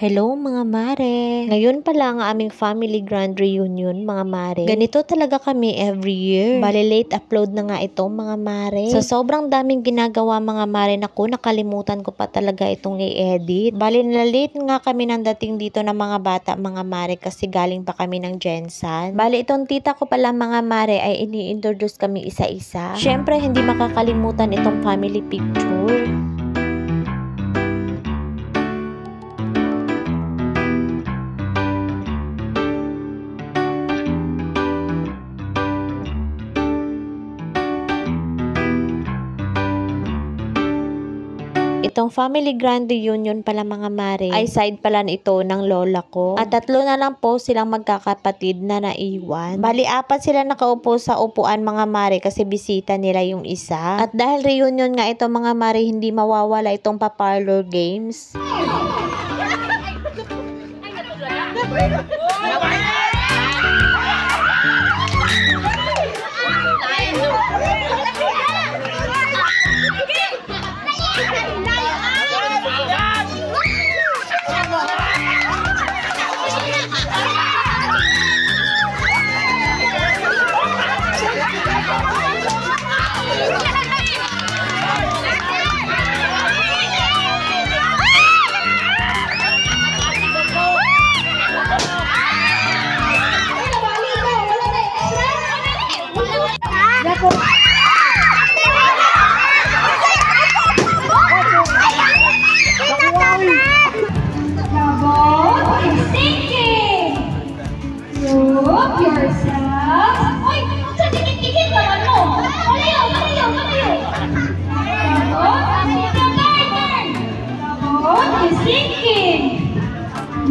Hello mga mare! Ngayon pala ang aming family grand reunion mga mare. Ganito talaga kami every year. Bale late upload na nga ito mga mare. Sa sobrang daming ginagawa mga mare, naku nakalimutan ko pa talaga itong i-edit. Bale na late nga kami nang dating dito ng mga bata mga mare kasi galing pa kami ng Jensan. Bale itong tita ko pala mga mare ay ini-introduce kami isa-isa. Syempre hindi makakalimutan itong family picture. Itong family grand reunion pala mga mare ay side pala ito ng lola ko. At 3 na lang po silang magkakapatid na naiwan. Bali 4 sila nakaupo sa upuan mga mare kasi bisita nila yung isa. At dahil reunion nga ito mga mare, hindi mawawala itong pa-parlor games.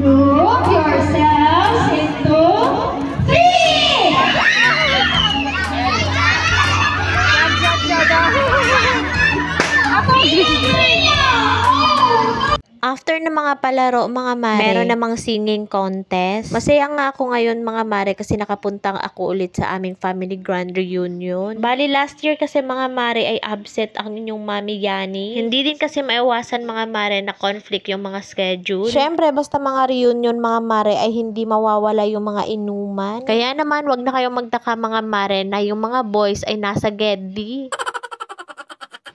Group yourselves into 3! After ng mga palaro mga mare, meron namang singing contest. Masaya nga ako ngayon mga mare kasi nakapuntang ako ulit sa aming family grand reunion. Bali last year kasi mga mare ay absent ang inyong mami Yani. Hindi din kasi maiwasan mga mare na conflict yung mga schedule. Syempre basta mga reunion mga mare ay hindi mawawala yung mga inuman. Kaya naman wag na kayong magtaka mga mare na yung mga boys ay nasa Gedli.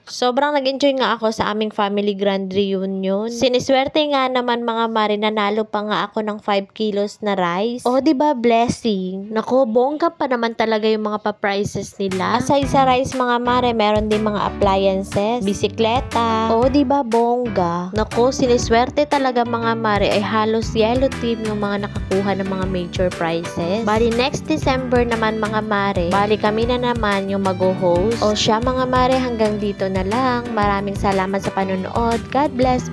Sobrang nag-enjoy nga ako sa aming family grand reunion. Siniswerte nga naman mga mare, nanalo pa nga ako ng 5 kilos na rice. O diba blessing? Nako, bongga pa naman talaga yung mga pa-prizes nila. Aside sa rice mga mare, meron din mga appliances, bisikleta. O diba bongga? Nako, siniswerte talaga mga mare ay halos yellow team yung mga nakakuha ng mga major prizes. Bali next December naman mga mare, bali kami na naman yung mag-host. O siya mga mare, hanggang dito na lang. Maraming salamat sa panonood. God bless.